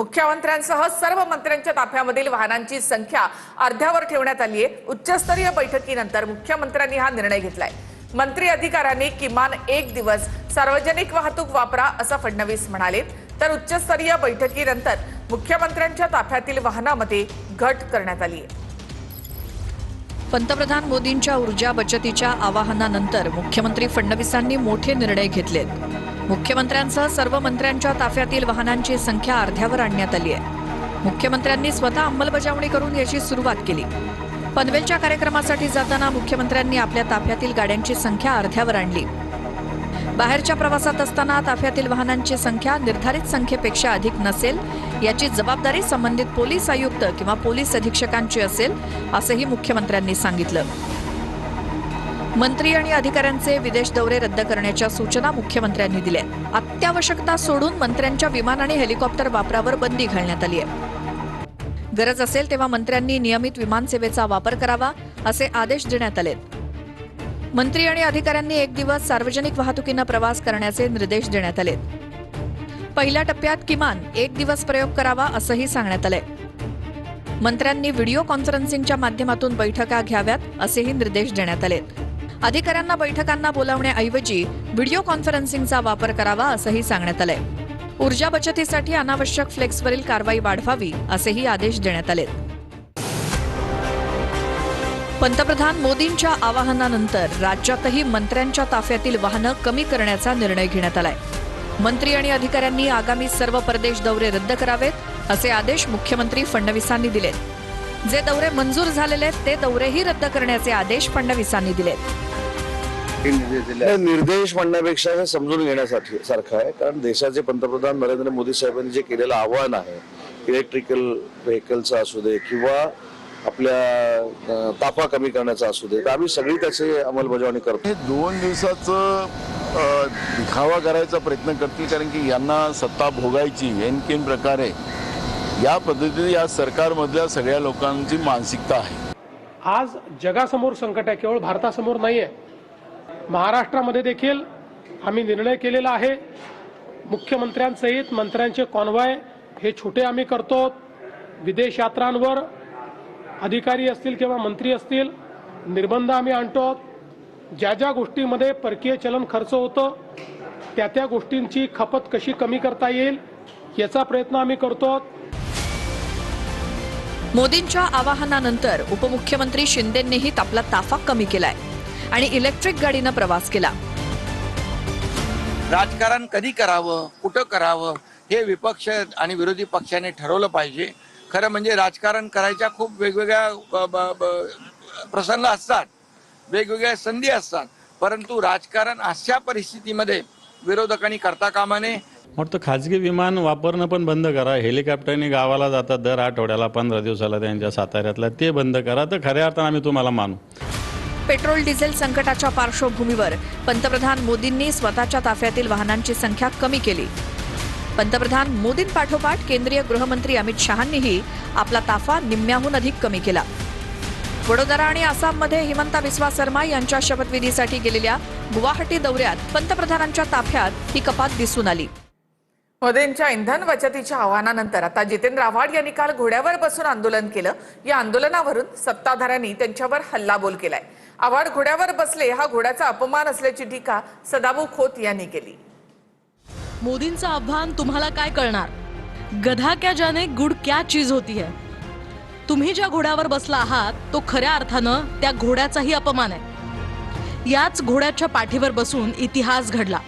मुख्यमंत्र्यांसह सर्व मंत्र्यांच्या ताफ्यामधील वाहनांची संख्या अर्ध्यावर ठेवण्यात आली आहे। उच्चस्तरीय बैठकीनंतर मुख्यमंत्र्यांनी हा निर्णय घेतलाय। मंत्री अधिकाऱ्यांनी किमान एक दिवस सार्वजनिक वाहतूक वापरा असं फडणवीस म्हणाले, तर उच्चस्तरीय बैठकीनंतर मुख्यमंत्र्यांच्या ताफ्यातील वाहनामध्ये घट करण्यात आली आहे। पंतप्रधान मोदींच्या ऊर्जा बचतीच्या आवाहनानंतर मुख्यमंत्री फडणवीसांनी मोठे निर्णय घेतलेत। मुख्यमंत्र्यांसह सर्व मंत्र्यांच्या ताफ्यातील वाहनांची संख्या अर्ध्यावर आणण्यात आली आहे। मुख्यमंत्र्यांनी स्वतः अंमलबजावणी करून याची सुरुवात केली। पनवेलच्या कार्यक्रमासाठी जाताना मुख्यमंत्र्यांनी आपल्या ताफ्यातील गाड्यांची संख्या अर्ध्यावर आणली। बाहेरच्या प्रवासात असताना ताफ्यातील वाहनांची संख्या निर्धारित संख्येपेक्षा अधिक नसेल याची जबाबदारी संबंधित पोलीस आयुक्त किंवा पोलीस अधीक्षकांची असेल, असंही मुख्यमंत्र्यांनी सांगितलं। मंत्री आणि अधिकाऱ्यांचे विदेश दौरे रद्द करण्याच्या सूचना मुख्यमंत्र्यांनी दिल्या। अत्यावश्यकता सोडून मंत्र्यांच्या विमान आणि हेलिकॉप्टर वापरावर बंदी घालण्यात आली आहे। गरज असेल तेव्हा मंत्र्यांनी नियमित विमान सेवेचा वापर करावा असे आदेश देण्यात आलेत। मंत्री आणि अधिकाऱ्यांनी एक दिवस सार्वजनिक वाहतुकीने प्रवास करण्याचे निर्देश देण्यात आलेत। पहिल्या टप्प्यात किमान एक दिवस प्रयोग करावा असंही सांगण्यात आलंय। मंत्र्यांनी व्हिडिओ कॉन्फरन्सिंगच्या माध्यमातून बैठका घ्याव्यात असेही निर्देश देण्यात आलेत। अधिकाऱ्यांना बैठकांना बोलावण्याऐवजी व्हिडिओ कॉन्फरन्सिंगचा वापर करावा असंही सांगण्यात आलंय। ऊर्जा बचतीसाठी अनावश्यक फ्लेक्सवरील कारवाई वाढवावी असेही आदेश देण्यात आलेत। पंतप्रधान मोदींच्या आवाहनानंतर राज्यातही मंत्र्यांच्या ताफ्यातील वाहनं कमी करण्याचा निर्णय घेण्यात आलाय। मंत्री आणि अधिकाऱ्यांनी आगामी सर्व परदेश दौरे रद्द करावेत असे आदेश मुख्यमंत्री फडणवीसांनी दिलेत। जे दौरे मंजूर झालेले आहेत ते दौरेही रद्द करण्याचे आदेश फडणवीसांनी दिलेत। निर्देश म्हणण्यापेक्षा हे समजून घेण्यासाठी सारखं आहे, कारण देशाचे पंतप्रधान नरेंद्र मोदी साहेबांनी जे केलेलं आव्हान आहे इलेक्ट्रिकल व्हेकलचं असू दे किंवा आपल्या ताफा कमी करण्याचा असू दे, तर आम्ही सगळी त्याची अंमलबजावणी करतो। हे 2 दिवसाचं दिखावा करायचा प्रयत्न करतील, कारण की यांना सत्ता भोगायची एनकेन प्रकारे या पद्धतीने या सरकारमधल्या सगळ्या लोकांची मानसिकता आहे। आज जगासमोर संकट आहे, केवळ भारतासमोर नाही आहे। महाराष्ट्रामध्ये देखील आम्ही निर्णय केलेला आहे। मुख्यमंत्र्यांसहित मंत्र्यांचे कॉन्व्हॉय हे छोटे आम्ही करतो। विदेश यात्रांवर अधिकारी असतील किंवा मंत्री असतील निर्बंध आम्ही आणतो। ज्या ज्या गोष्टींमध्ये परकीय चलन खर्च होतं त्या गोष्टींची खपत कशी कमी करता येईल याचा प्रयत्न आम्ही करतो। मोदींच्या आवाहनानंतर उपमुख्यमंत्री शिंदेंनीही आपला ताफा कमी केलाय आणि इलेक्ट्रिक गाडीनं प्रवास केला। राजकारण कधी करावं, कुठं करावं हे विपक्ष आणि विरोधी पक्षाने ठरवलं पाहिजे। खरं म्हणजे राजकारण करायच्या खूप वेगवेगळ्या प्रसंग असतात, वेगवेगळ्या संधी असतात, परंतु राजकारण अशा परिस्थितीमध्ये विरोधकांनी करता कामा नये। वाटतं खाजगी विमान वापरणं पण बंद करा। हेलिकॉप्टरने गावाला जातात दर आठवड्याला 15 दिवसाला त्यांच्या साताऱ्यातला, ते बंद करा, तर खऱ्या अर्थानं आम्ही तुम्हाला मानू। पेट्रोल डिझेल संकटाच्या पार्श्वभूमीवर पंतप्रधान मोदींनी स्वतःच्या ताफ्यातील वाहनांची संख्या कमी केली। पंतप्रधान मोदींपाठोपाठ केंद्रीय गृहमंत्री अमित शहांनीही आपला ताफा निम्म्याहून अधिक कमी केला। वडोदरा आणि आसाममध्ये हिमंता बिस्वा शर्मा यांच्या शपथविधीसाठी गेलेल्या गुवाहाटी दौऱ्यात पंतप्रधानांच्या ताफ्यात ही कपात दिसून आली। मोदींच्या इंधन बचतीच्या आवाहनानंतर आता जितेंद्र आव्हाड यांनी काल घोड्यावर बसून आंदोलन केलं। या आंदोलनावरून सत्ताधाऱ्यांनी त्यांच्यावर हल्लाबोल केलाय। आव्हाड घोड्यावर बसले हा घोड्याचा अपमान असल्याची टीका सदाभाऊ खोत यांनी केली। मोदींचं आव्हान तुम्हाला काय कळणार? गधा क्या जाने गुड क्या चीज होती है। तुम्ही ज्या घोड्यावर बसला आहात तो खऱ्या अर्थानं त्या घोड्याचाही अपमान आहे। याच घोड्याच्या पाठीवर बसून इतिहास घडला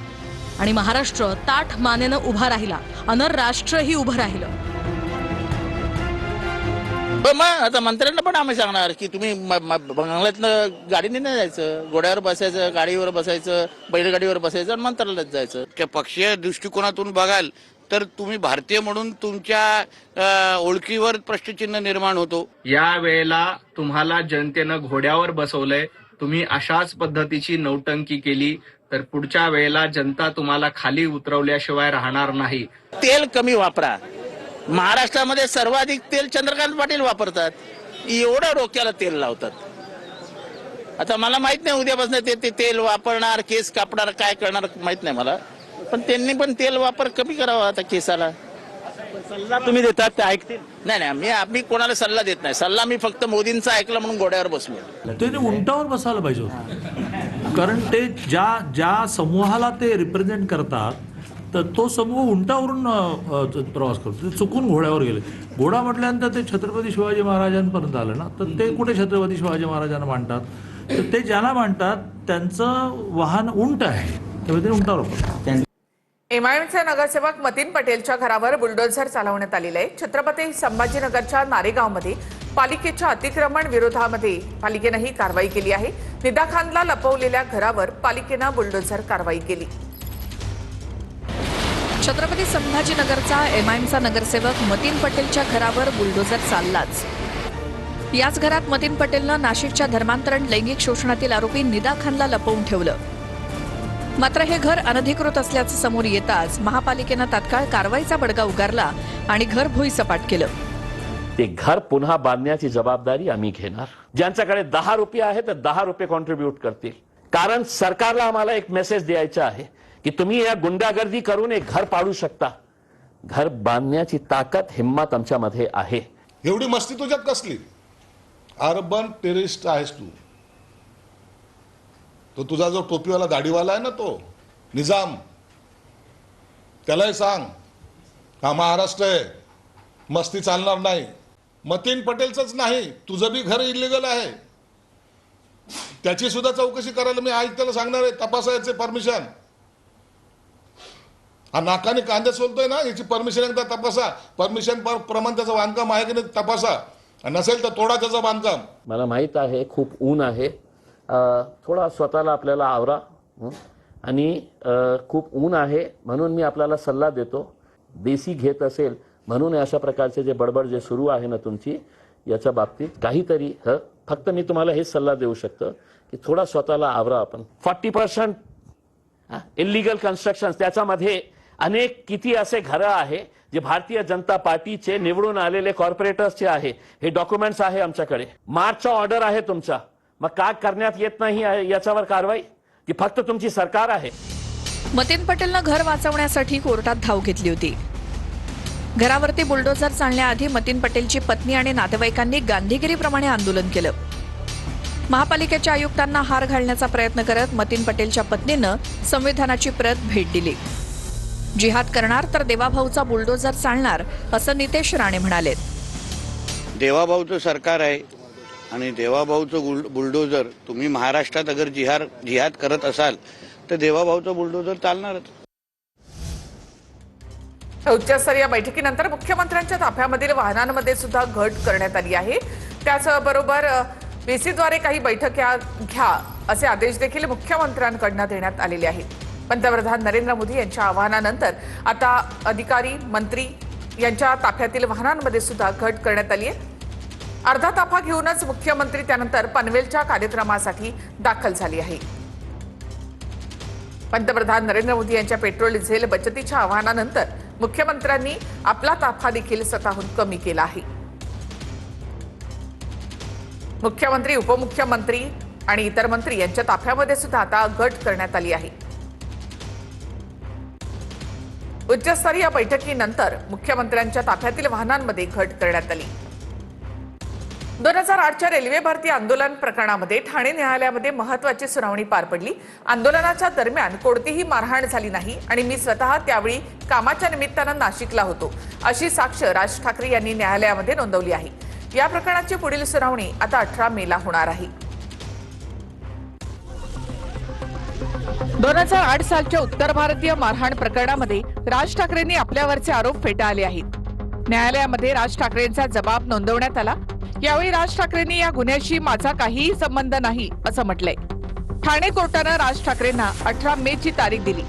आणि महाराष्ट्र ताठ मानेनं उभा राहिला, अनर राष्ट्रही उभं राहिलं। मग आता मंत्र्यांना पण आम्ही सांगणार की तुम्ही बंगल्यातनं गाडीने नाही जायचं, घोड्यावर बसायचं, गाडीवर बसायचं, बैलगाडीवर बसायचं आणि मंत्रालयात जायचं। त्या पक्षीय दृष्टिकोनातून बघाल तर तुम्ही भारतीय म्हणून तुमच्या ओळखीवर प्रश्नचिन्ह निर्माण होतो। या वेळेला तुम्हाला जनतेनं घोड्यावर बसवलंय, तुम्ही अशाच पद्धतीची नौटंकी केली तर पुढच्या वेळेला जनता तुम्हाला खाली उतरवल्याशिवाय राहणार नाही। तेल कमी वापरा। महाराष्ट्रामध्ये सर्वाधिक तेल चंद्रकांत पाटील वापरतात, एवढं डोक्याला तेल लावतात। आता मला माहित नाही उद्यापासून ते तेल वापरणार, केस कापणार, काय करणार माहित नाही मला, पण त्यांनी पण तेल वापर कमी करावा आता केसाला। सल्ला तुम्ही देतात ते ऐकतील. नाही आम्ही कोणाला सल्ला देत नाही. सल्ला मी फक्त मोदींचा ऐकला म्हणून घोड्यावर बसलो. त्याने उंटावर बसायला पाहिजे होतं, कारण ते ज्या समूहाला ते रिप्रेझेंट करतात तर तो समूह उंटावरून प्रवास करतो. ते चुकून घोड्यावर गेले. घोडा म्हटल्यानंतर ते छत्रपती शिवाजी महाराजांपर्यंत आलं ना, तर ते कुठे छत्रपती शिवाजी महाराजांना मानतात? तर ते ज्यांना मानतात त्यांचं वाहन उंट आहे, त्यामुळे ते उंटावर बसतात. एमआयएमचे नगरसेवक मतीन पटेलच्या घरावर बुलडोझर चालवण्यात आलेलं आहे. छत्रपती संभाजीनगरच्या नारेगावमध्ये पालिकेच्या अतिक्रमण विरोधामध्ये पालिकेनं ही कारवाई केली आहे. निदा खानला लपवलेल्या घरावर पालिकेनं बुलडोझर कारवाई केली. छत्रपती संभाजीनगरचा एमआयएमचा नगरसेवक मतीन पटेलच्या घरावर बुलडोझर चाललाच. याच घरात मतीन पटेलनं नाशिकच्या धर्मांतरण लैंगिक शोषणातील आरोपी निदा खानला लपवून ठेवलं. मात्र हे घर अनधिकृत असल्याचं समोर येताच महापालिकेनं तात्काळ कारवाईचा बडगा उगारला आणि घर भुईसपाट केलं. ते घर पुन्हा बांधण्याची जबाबदारी आम्ही घेणार. ज्यांच्याकडे 10 रुपये आहे तर 10 रुपये कॉन्ट्रीब्यूट करतील. कारण सरकारला आम्हाला एक मेसेज द्यायचा आहे की तुम्ही या गुंडागर्दी करून एक घर पाडू शकता. घर बांधण्याची ताकद हिम्मत आमच्यामध्ये आहे. एवढी मस्ती तुझ्यात कसली? अर्बन टेररिस्ट आहेस तू. तो तुझा जो टोपीवाला दाढीवाला आहे ना, तो निजाम, त्यालाही सांग हा महाराष्ट्र आहे, मस्ती चालणार नाही. मतीन पटेलचंच नाही, तुझं बी घर इलिगल आहे. त्याची सुद्धा चौकशी करायला मी आयुक्ताला सांगणार आहे. तपासायचे परमिशन. हा नाकाने कांदे सोलतोय ना, याची परमिशन एकदा तपासा. परमिशन प्रमाण त्याचं बांधकाम आहे की नाही तपासा. नसेल तर तोडा त्याचं बांधकाम. मला माहित आहे खूप ऊन आहे, थोडा स्वतःला आपल्याला आवरा. आणि खूप ऊन आहे म्हणून मी आपल्याला सल्ला देतो, देसी घेत असेल म्हणून अशा प्रकारचे जे बडबड जे सुरू आहे ना तुमची, याच्या बाबतीत काहीतरी फक्त मी तुम्हाला हेच सल्ला देऊ शकतो की थोडा स्वतःला आवरा. आपण 40% इलिगल कन्स्ट्रक्शन, त्याच्यामध्ये अनेक किती असे घरं आहे जे भारतीय जनता पार्टीचे निवडून आलेले कॉर्पोरेटर्सचे आहे. हे डॉक्युमेंट्स आहे आमच्याकडे. मार्चचा ऑर्डर आहे तुमचा. मग का करण्यात येत नाही याच्यावर कारवाई? की फक्त तुमची सरकार आहे? मतीन पटेलनं घर वाचवण्यासाठी कोर्टात धाव घेतली होती. घरावरती बुलडोझर चालण्याआधी मतीन पटेलची पत्नी आणि नातेवाईकांनी गांधीगिरीप्रमाणे आंदोलन केलं. महापालिकेच्या आयुक्तांना हार घालण्याचा प्रयत्न करत मतीन पटेलच्या पत्नीनं संविधानाची प्रत भेट दिली. जिहाद करणार तर देवाभाऊचा बुलडोझर चालणार असं नितेश राणे म्हणाले. देवाभाऊचं सरकार आहे आणि देवाभाऊचं बुलडोझर, तुम्ही महाराष्ट्रात अगर जिहाद करत असाल तर देवाभाऊचं बुलडोझर चालणारच. उच्चस्तरीय बैठकीनंतर मुख्यमंत्र्यांच्या ताफ्यामधील वाहनांमध्ये सुद्धा घट करण्यात आली आहे. त्याचबरोबर VC द्वारे काही बैठका घ्या असे आदेश देखील मुख्यमंत्र्यांकडून देण्यात आलेले आहेत. पंतप्रधान नरेंद्र मोदी यांच्या आवाहनानंतर आता अधिकारी मंत्री यांच्या ताफ्यातील वाहनांमध्ये सुद्धा घट करण्यात आली आहे. अर्धा ताफा घेऊनच मुख्यमंत्री त्यानंतर पनवेलच्या कार्यक्रमासाठी दाखल झाली आहे. पंतप्रधान नरेंद्र मोदी यांच्या पेट्रोल डिझेल बचतीच्या आवाहनानंतर मुख्यमंत्र्यांनी आपला ताफा देखील स्वतःहून कमी केला आहे. मुख्यमंत्री, उपमुख्यमंत्री आणि इतर मंत्री यांच्या ताफ्यामध्ये सुद्धा आता घट करण्यात आली आहे. उच्चस्तरीय बैठकीनंतर मुख्यमंत्र्यांच्या ताफ्यातील वाहनांमध्ये घट करण्यात आली. 2008च्या रेल्वे भरती आंदोलन प्रकरणामध्ये ठाणे न्यायालयामध्ये महत्त्वाची सुनावणी पार पडली. आंदोलनाच्या दरम्यान कोणतीही मारहाण झाली नाही आणि मी स्वतः त्यावेळी कामाच्या निमित्तानं नाशिकला होतो अशी साक्ष राज ठाकरे यांनी न्यायालयामध्ये नोंदवली आहे. या प्रकरणाची पुढील सुनावणी आता 18 मेला होणार आहे. 2008 सालच्या उत्तर भारतीय मारहाण प्रकरणामध्ये राज ठाकरेंनी आपल्यावरचे आरोप फेटाळले आहेत. न्यायालयामध्ये राज ठाकरेंचा जबाब नोंदवण्यात आला. यावेळी राज ठाकरेंनी या गुन्ह्याशी माझा काहीही संबंध नाही असं म्हटलंय. ठाणे कोर्टानं राज ठाकरेंना 18 मेची तारीख दिली.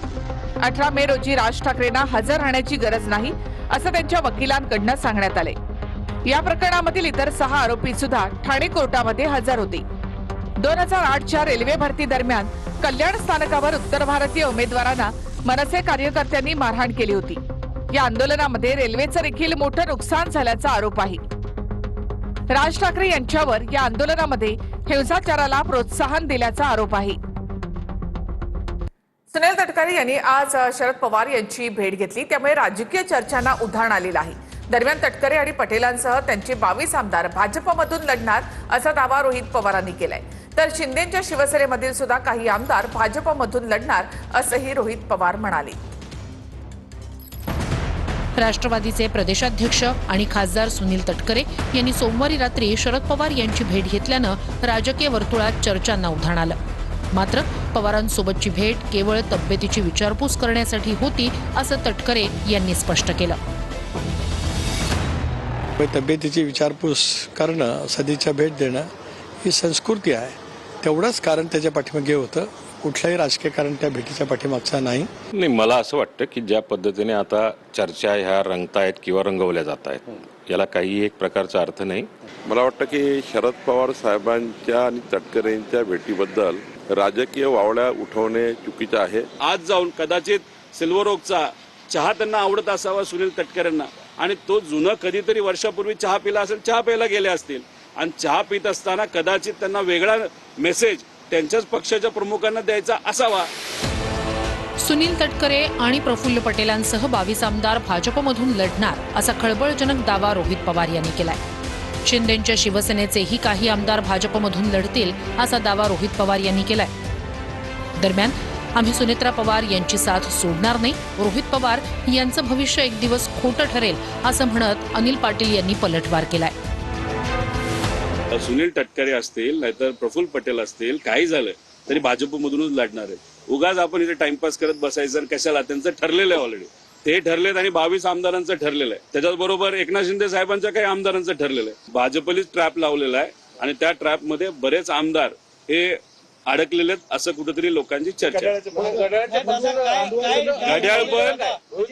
18 मे रोजी राज ठाकरेंना हजर राहण्याची गरज नाही असं त्यांच्या वकिलांकडून सांगण्यात आलंय. या प्रकरणामधील इतर 6 आरोपी सुद्धा ठाणे कोर्टामध्ये हजर होते. 2008च्या रेल्वे भरती दरम्यान कल्याण स्थानकावर उत्तर भारतीय उमेदवारांना मनसे कार्यकर्त्यांनी मारहाण केली होती. या आंदोलनामध्ये रेल्वेचं देखील मोठं नुकसान झाल्याचा आरोप आहे. राज ठाकरे यांच्यावर या आंदोलनामध्ये हिंसाचाराला प्रोत्साहन दिल्याचा आरोप आहे. सुनील तटकरे यांनी आज शरद पवार यांची भेट घेतली, त्यामुळे राजकीय चर्चांना उधाण आलेलं आहे. दरम्यान तटकरे आणि पटेलांसह त्यांचे 22 आमदार भाजपमधून लढणार असा दावा रोहित पवारांनी केलाय. तर शिंदेच्या शिवसेनेमधील सुद्धा काही आमदार भाजपमधून लढणार असंही रोहित पवार म्हणाले. राष्ट्रवादीचे प्रदेशाध्यक्ष आणि खासदार सुनील तटकरे यांनी सोमवारी रात्री शरद पवार यांची भेट घेतल्यानं राजकीय वर्तुळात चर्चांना उधाण आलं. मात्र पवारांसोबतची भेट केवळ तब्येतीची विचारपूस करण्यासाठी होती असं तटकरे यांनी स्पष्ट केलं. तब्येतीची विचारपूस करणं, सदिच्छा भेट देणं ही संस्कृती आहे. तेवढंच कारण त्याच्या पाठीमागे होतं. कुठलंही राजकीय कारण त्या भेटीच्या पाठीमागचा नाही. मला असं वाटतं की ज्या पद्धतीने आता चर्चा ह्या रंगतायत किंवा रंगवल्या जात आहेत याला काही एक प्रकारचा अर्थ नाही. मला वाटतं की शरद पवार साहेबांच्या आणि तटकरेंच्या भेटीबद्दल राजकीय वावड्या उठवणे चुकीचं आहे. आज जाऊन कदाचित सिल्वर ओकचा चहा त्यांना आवडत असावा सुनील तटकरेंना, आणि तो जुनं कधीतरी वर्षापूर्वी चहा पिला असेल, चहा प्यायला गेले असतील, आणि चहा पित असताना कदाचित त्यांना वेगळा मेसेज त्यांच्याच पक्षाच्या प्रमुखांना द्यायचा असावा. सुनील तटकरे आणि प्रफुल्ल पटेलांसह 22 आमदार भाजपमधून लढणार असा खळबळजनक दावा रोहित पवार यांनी केलाय. शिंदेच्या शिवसेनेचेही काही आमदार भाजपमधून लढतील असा दावा रोहित पवार यांनी केलाय. दरम्यान आम्ही सुनेत्रा पवार यांची साथ सोडणार नाही, रोहित पवार यांचं भविष्य एक दिवस खोटं ठरेल असं म्हणत अनिल पाटील यांनी पलटवार केलाय. सुनील तटकरे असतील नाहीतर प्रफुल्ल पटेल असतील, काही झालं तरी भाजपमधूनच लढणार आहे. उगाच आपण इथे टाइमपास करत बसायचं कशाला? त्यांचं ठरलेलं आहे ऑलरेडी. ते ठरलेत आणि 22 आमदारांचं ठरलेलं आहे. त्याच्याबरोबर एकनाथ शिंदे साहेबांच्या काही आमदारांचं ठरलेलं आहे. भाजपलीच ट्रॅप लावलेला आहे आणि त्या ट्रॅपमध्ये बरेच आमदार हे अडकलेले असं कुठेतरी लोकांची चर्चा आहे.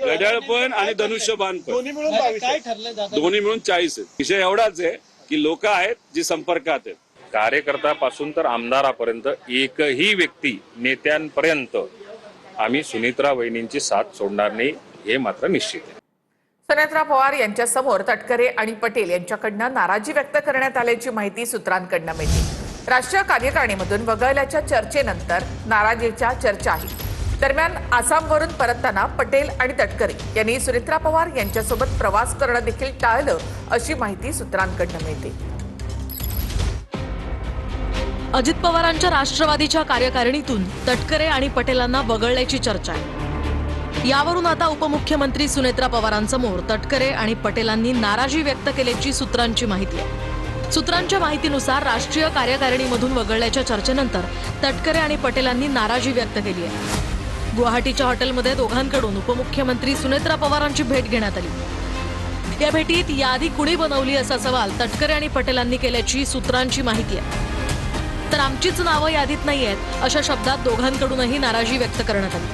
घड्याळ पण आणि धनुष्यबाण पण दोन्ही मिळून 40 आहेत. विषय एवढाच आहे की लोक आहेत जी संपर्कात आहेत. कार्यकर्त्यापासून तर आमदारापर्यंत एकही व्यक्ती, नेत्यांपर्यंत आम्ही सुनेत्रा वहिनींची साथ सोडणार नाही, हे मात्र निश्चित आहे. सुनेत्रा पवार यांच्या समोर तटकरे आणि पटेल यांच्याकडनं नाराजी व्यक्त करण्यात आल्याची माहिती सूत्रांकडनं मिळते. राष्ट्रीय कार्यकारिणीमधून वगळल्याच्या चर्चेनंतर नाराजीच्या चर्चा आहे. दरम्यान आसामवरून परतताना पटेल आणि तटकरे यांनी सुनेत्रा पवार यांच्यासोबत प्रवास करणं देखील टाळलं अशी माहिती सूत्रांकडनं मिळते. अजित पवारांच्या राष्ट्रवादीच्या कार्यकारिणीतून तटकरे आणि पटेलांना वगळल्याची चर्चा आहे. यावरून आता उपमुख्यमंत्री सुनेत्रा पवारांसमोर तटकरे आणि पटेलांनी नाराजी व्यक्त केल्याची सूत्रांची माहिती आहे. सूत्रांच्या माहितीनुसार राष्ट्रीय कार्यकारिणीमधून वगळल्याच्या चर्चेनंतर तटकरे आणि पटेलांनी नाराजी व्यक्त केली आहे. गुवाहाटीच्या हॉटेलमध्ये दोघांकडून उपमुख्यमंत्री सुनेत्रा पवारांची भेट घेण्यात आली. या भेटीत यादी कुणी बनवली असा सवाल तटकरे आणि पटेलांनी केल्याची सूत्रांची माहिती आहे. तर आमचीच नावं यादीत नाही आहेत अशा शब्दात दोघांकडूनही नाराजी व्यक्त करण्यात आली.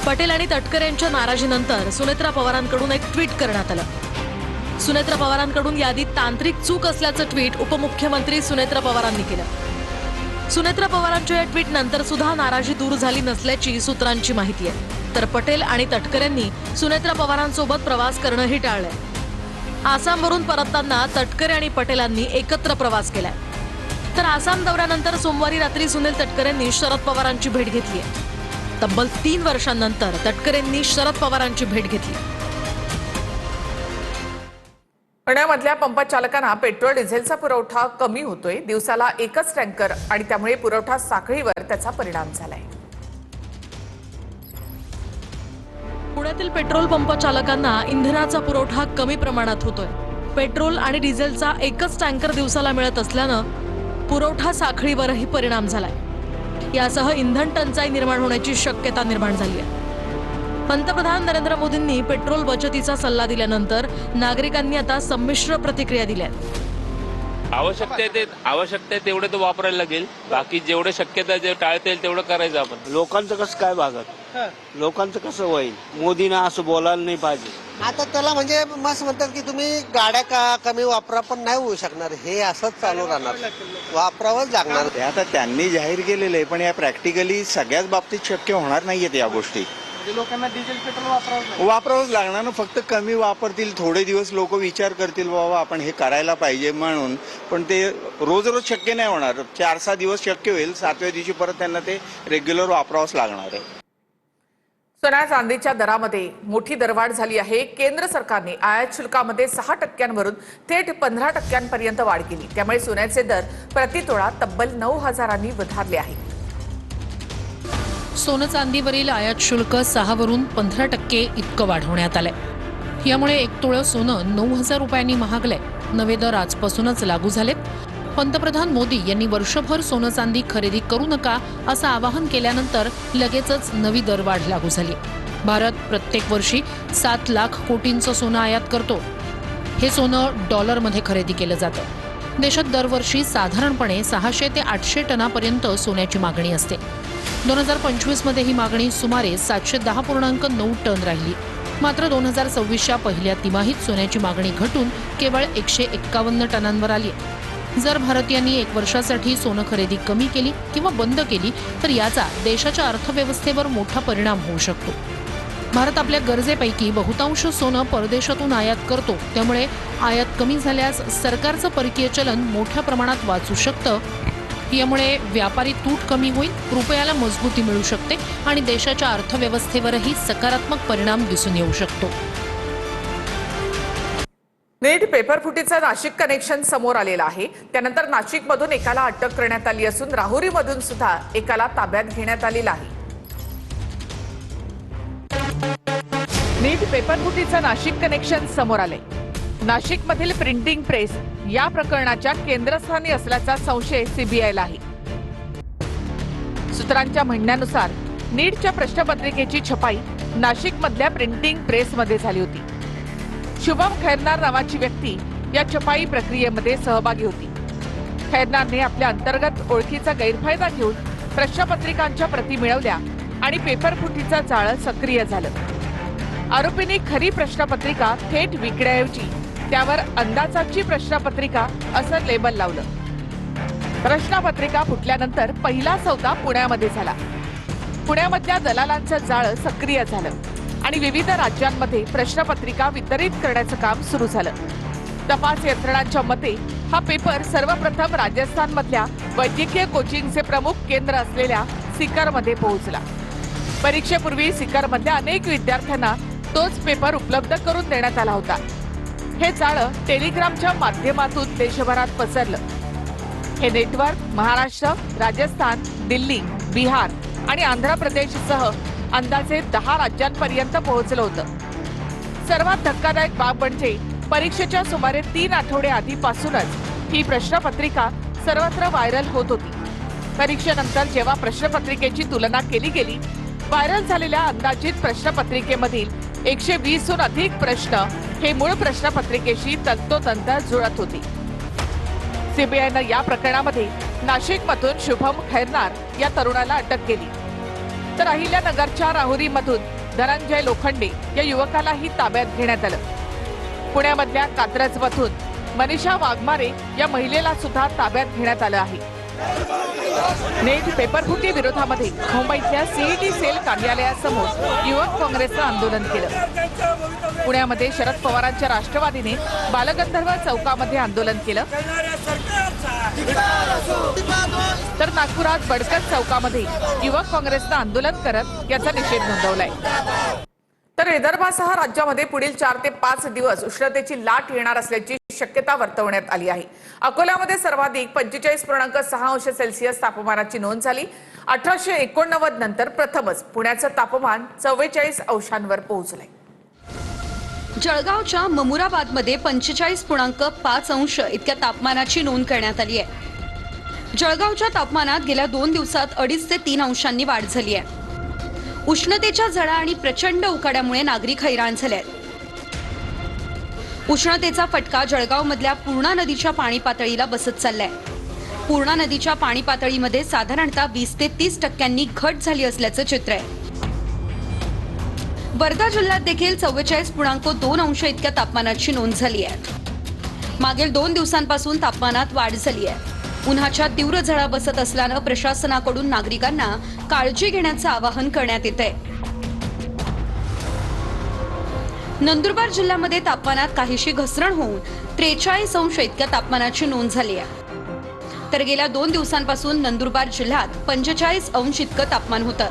पटेल आणि तटकरे यांच्या नाराजीनंतर सुनेत्रा पवारांकडून एक ट्विट करण्यात आलं. सुनेत्रा पवारांकडून यादीत तांत्रिक चूक असल्याचं ट्विट उपमुख्यमंत्री सुनेत्रा पवारांनी केलं. सुनेत्रा पवारांच्या या ट्विट नंतर सुद्धा नाराजी दूर झाली नसल्याची सूत्रांची माहिती आहे. तर पटेल आणि तटकरेंनी सुनेत्रा पवारांसोबत प्रवास करणंही टाळलंय. आसामवरून परतताना तटकरे आणि पटेलांनी एकत्र प्रवास केलाय. तर आसाम दौऱ्यानंतर सोमवारी रात्री सुनील तटकरेंनी शरद पवारांची भेट घेतली आहे. तब्बल 3 वर्षांनंतर तटकरेंनी शरद पवारांची भेट घेतली. पुण्यामधल्या पंप चालकांना पेट्रोल डिझेलचा पुरवठा कमी होतोय. दिवसाला एकच टँकर आणि त्यामुळे पुरवठा साखळीवर त्याचा परिणाम झालाय. पुण्यातील पेट्रोल पंप चालकांना इंधनाचा पुरवठा कमी प्रमाणात होतोय. पेट्रोल आणि डिझेलचा एकच टँकर दिवसाला मिळत असल्यानं पुरवठा साखळीवरही परिणाम झालाय. यासह इंधन टंचाई निर्माण होण्याची शक्यता निर्माण झाली आहे. पंतप्रधान नरेंद्र मोदींनी पेट्रोल बचतीचा सल्ला दिल्यानंतर नागरिकांनी आता संमिश्र प्रतिक्रिया दिल्या. आवश्यकता तेवढे तो वापरायला लागेल, बाकी जेवढे शक्यता जे टाळता येईल तेवढं करायचं आपण. लोकांचं कसं काय भागत, लोकांचं कसं होईल? मोदींना असं बोलायला नाही पाहिजे. आता त्याला म्हणजे मस्त म्हणतात की तुम्ही गाड्या कमी वापरा, पण नाही होऊ शकणार. हे असंच चालू राहणार, वापरावंच लागणार. ते आता त्यांनी जाहीर केलेलं आहे, पण या प्रॅक्टिकली सगळ्याच बाबतीत शक्य होणार नाहीयेत या गोष्टी. लोकांना डिझेल पेट्रोल वापरावंच लागणार ना. फक्त कमी वापरतील, थोडे दिवस लोक विचार करतील बाबा आपण हे करायला पाहिजे म्हणून, पण ते रोज रोज शक्य नाही होणार. 4-6 दिवस शक्य होईल, 7व्या दिवशी परत त्यांना ते रेग्युलर वापरावंच लागणार आहे. सोन्या चांदीच्या दरामध्ये मोठी दरवाढ झाली आहे. केंद्र सरकारने आयात शुल्कामध्ये 6% थेट 15% वाढ केली. त्यामुळे सोन्याचे दर प्रतितोळा तब्बल 9,000 वधारले आहे. सोनं चांदीवरील आयात शुल्क 6 वरून 15% इतकं वाढवण्यात आलंय. यामुळे एक तोळं सोनं 9,000 रुपयांनी महागलंय. नवे दर आजपासूनच लागू झालेत. पंतप्रधान मोदी यांनी वर्षभर सोनं चांदी खरेदी करू नका असं आवाहन केल्यानंतर लगेचच नवी दरवाढ लागू झाली. भारत प्रत्येक वर्षी 7 लाख कोटींचं सोनं आयात करतो. हे सोनं डॉलरमध्ये खरेदी केलं जातं. देशात दरवर्षी साधारणपणे 600 ते 800 टनापर्यंत सोन्याची मागणी असते. 2025 मध्ये ही मागणी सुमारे 710.9 टन राहिली. मात्र 2026च्या पहिल्या तिमाहीत सोन्याची मागणी घटून केवळ 151 टनांवर आली. जर भारतीयांनी 1 वर्षासाठी सोनं खरेदी कमी केली किंवा बंद केली तर याचा देशाच्या अर्थव्यवस्थेवर मोठा परिणाम होऊ शकतो. भारत आपल्या गरजेपैकी बहुतांश सोनं परदेशातून आयात करतो. त्यामुळे आयात कमी झाल्यास सरकारचं परकीय चलन मोठ्या प्रमाणात वाचू शकतं. यामुळे व्यापारी तूट कमी होईल, रुपयाला मजबूती मिळू शकते आणि देशाच्या अर्थव्यवस्थेवरही सकारात्मक परिणाम दिसून येऊ शकतो. नीट पेपरफुटीचं नाशिक कनेक्शन समोर आलेलं आहे. त्यानंतर नाशिकमधून एकाला अटक करण्यात आली असून राहुरीमधून सुद्धा एकाला ताब्यात घेण्यात आलेलं आहे. नीट पेपरफुटीचं नाशिक कनेक्शन समोर आलंय. नाशिकमधील प्रिंटिंग प्रेस या प्रकरणाच्या केंद्रस्थानी असल्याचा संशय सीबीआयला आहे. सूत्रांच्या म्हणण्यानुसार नीटच्या प्रश्नपत्रिकेची छपाई नाशिकमधल्या प्रिंटिंग प्रेसमध्ये झाली होती. शुभम खैरनार नावाची व्यक्ती या छपाई प्रक्रियेमध्ये सहभागी होती. खैरनारने आपल्या अंतर्गत ओळखीचा गैरफायदा घेऊन प्रश्नपत्रिकांच्या प्रती मिळवल्या आणि पेपरफुटीचं जाळं सक्रिय झालं. आरोपींनी खरी प्रश्नपत्रिका थेट विकण्याऐवजी त्यावर अंदाजाची प्रश्नपत्रिका असं लेबल लावलं. प्रश्नपत्रिका फुटल्यानंतर पहिला सौदा पुण्यामध्ये झाला. पुण्यामधल्या दलालांचं जाळं सक्रिय झालं आणि विविध राज्यांमध्ये प्रश्नपत्रिका वितरित करण्याचं काम सुरू झालं. तपास यंत्रणांच्या मते हा पेपर सर्वप्रथम राजस्थानमधल्या वैद्यकीय कोचिंगचे प्रमुख केंद्र असलेल्या सिकरमध्ये पोहोचला. परीक्षेपूर्वी सिकरमधल्या अनेक विद्यार्थ्यांना तोच पेपर उपलब्ध करून देण्यात आला होता. हे जाळं टेलिग्रामच्या माध्यमातून देशभरात पसरलं. हे नेटवर्क महाराष्ट्र, राजस्थान, दिल्ली, बिहार आणि आंध्र प्रदेशसह अंदाजे 10 राज्यांपर्यंत पोहोचलं होतं. सर्वात धक्कादायक बाब म्हणजे परीक्षेच्या सुमारे 3 आठवडे आधीपासूनच ही प्रश्नपत्रिका सर्वत्र व्हायरल होत होती. परीक्षेनंतर जेव्हा प्रश्नपत्रिकेची तुलना केली गेली, व्हायरल झालेल्या अंदाजित प्रश्नपत्रिकेमधील 120हून अधिक प्रश्न हे मूळ प्रश्नपत्रिकेशी तंतोतंत जुळत होते. सीबीआयनं या प्रकरणामध्ये नाशिकमधून शुभम खैरनार या तरुणाला अटक केली. तर अहिल्यानगरच्या राहुरीमधून धनंजय लोखंडे या युवकालाही ताब्यात घेण्यात आलं. पुण्यामधल्या कात्रजमधून मनीषा वाघमारे या महिलेला सुद्धा ताब्यात घेण्यात आलं आहे. नेट पेपरफुटी विरोधामध्ये मुंबईतल्या सीईटी सेल कार्यालयासमोर युवक काँग्रेसनं आंदोलन केलं. पुण्यामध्ये शरद पवारांच्या राष्ट्रवादीने बालगंधर्व चौकामध्ये आंदोलन केलं. तर नागपुरात बडकत चौकामध्ये युवक काँग्रेसनं आंदोलन करत याचा निषेध नोंदवलाय. तर विदर्भासह राज्यामध्ये पुढील 4 ते 5 दिवस उष्णतेची लाट येणार असल्याची शक्यता वर्तवण्यात आली आहे. अकोल्यामध्ये सर्वाधिक 45.6°C तापमानाची नोंद झाली. 1889 नंतर प्रथमच पुण्याचं तापमान 44 अंशांवर पोहोचलंय. जळगावच्या ममुराबादमध्ये 45.5 अंश इतक्या तापमानाची नोंद करण्यात आली आहे. जळगावच्या तापमानात गेल्या 2 दिवसात 2.5 ते 3 अंशांनी वाढ झाली आहे. उष्णतेच्या झळा आणि प्रचंड उकाड्यामुळे नागरिक हैराण झाले आहेत. उष्णतेचा फटका जळगावमधल्या पूर्णा नदीच्या पाणी पातळीला बसत चाललाय. पूर्णा नदीच्या पाणी पातळीमध्ये साधारणतः 20 ते 30% घट झाली असल्याचं चित्र आहे. वर्धा जिल्ह्यात देखील 44.2 अंश इतक्या तापमानाची नोंद झाली आहे. मागील 2 दिवसांपासून तापमानात वाढ झाली आहे. उन्हाच्या तीव्र झळा बसत असल्यानं प्रशासनाकडून नागरिकांना काळजी घेण्याचं आवाहन करण्यात येत आहे. नंदुरबार जिल्ह्यामध्ये तापमानात काहीशी घसरण होऊन 43 अंश इतक्या तापमानाची नोंद झाली आहे. तर गेल्या 2 दिवसांपासून नंदुरबार जिल्ह्यात 45 अंश इतकं तापमान होतं.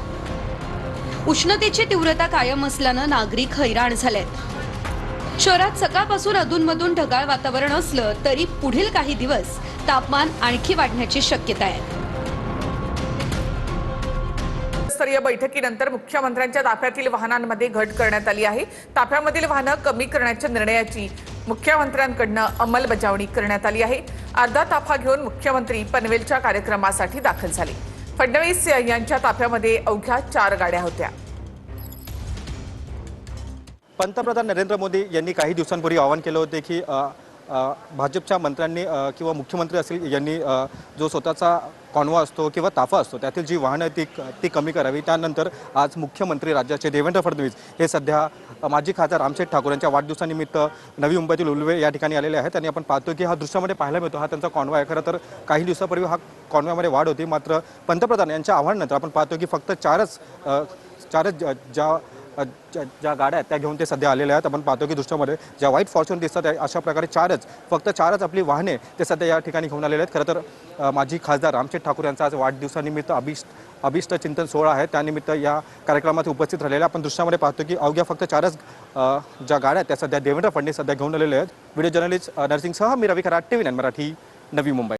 उष्णतेची तीव्रता कायम असल्यानं नागरिक हैराण झालेत. शहरात सकाळपासून अधूनमधून ढगाळ वातावरण असलं तरी पुढील काही दिवस तापमान आणखी वाढण्याची शक्यता आहे. स्तरीय बैठकीनंतर मुख्यमंत्र्यांच्या ताफ्यातील वाहनांमध्ये घट करण्यात आली आहे. ताफ्यामधील वाहनं कमी करण्याच्या निर्णयाची मुख्यमंत्र्यांकडनं अंमलबजावणी करण्यात आली आहे. अर्धा ताफा घेऊन मुख्यमंत्री पनवेलच्या कार्यक्रमासाठी दाखल झाले. फडणवीस यांच्या ताफ्यामध्ये अवघ्या 4 गाड्या होत्या. पंतप्रधान नरेंद्र मोदी यांनी काही दिवसांपूर्वी आवाहन केलं होते की भाजपच्या मंत्र्यांनी किंवा मुख्यमंत्री असतील यांनी जो स्वतःचा कॉन्वा असतो किंवा ताफा असतो त्यातील जी वाहनं ती कमी करावी. त्यानंतर आज मुख्यमंत्री राज्याचे देवेंद्र फडणवीस हे सध्या माजी खासदार रामशेठ ठाकूर यांच्या वाढदिवसानिमित्त नवी मुंबईतील उल्वे या ठिकाणी आलेले आहेत आणि आपण पाहतो की हा दृश्यामध्ये पाहायला मिळतो हा त्यांचा कॉन्वा आहे. खरं तर काही दिवसापूर्वी हा कॉन्वामध्ये वाढ होती, मात्र पंतप्रधान यांच्या आव्हानानंतर आपण पाहतो की फक्त चारच ज्या गाड्या आहेत त्या घेऊन ते सध्या आलेल्या आहेत. आपण पाहतो की दृश्यामध्ये ज्या व्हाईट फॉर्च्यून दिसतात अशा प्रकारे फक्त चारच आपली वाहने ते सध्या या ठिकाणी घेऊन आलेले आहेत. खरं तर माजी खासदार रामशेठ ठाकूर यांचा आज वाढदिवसानिमित्त अभिष्ट चिंतन सोहळा आहे, त्यानिमित्त या कार्यक्रमात उपस्थित राहिलेल्या आपण दृश्यामध्ये पाहतो की अवघ्या फक्त चारच ज्या गाड्या आहेत त्या सध्या देवेंद्र फडणवीस सध्या घेऊन आलेले आहेत. व्हिडिओ जर्नलिस्ट नरसिंगसह मी रवी खरात, TV9 मराठी, नवी मुंबई.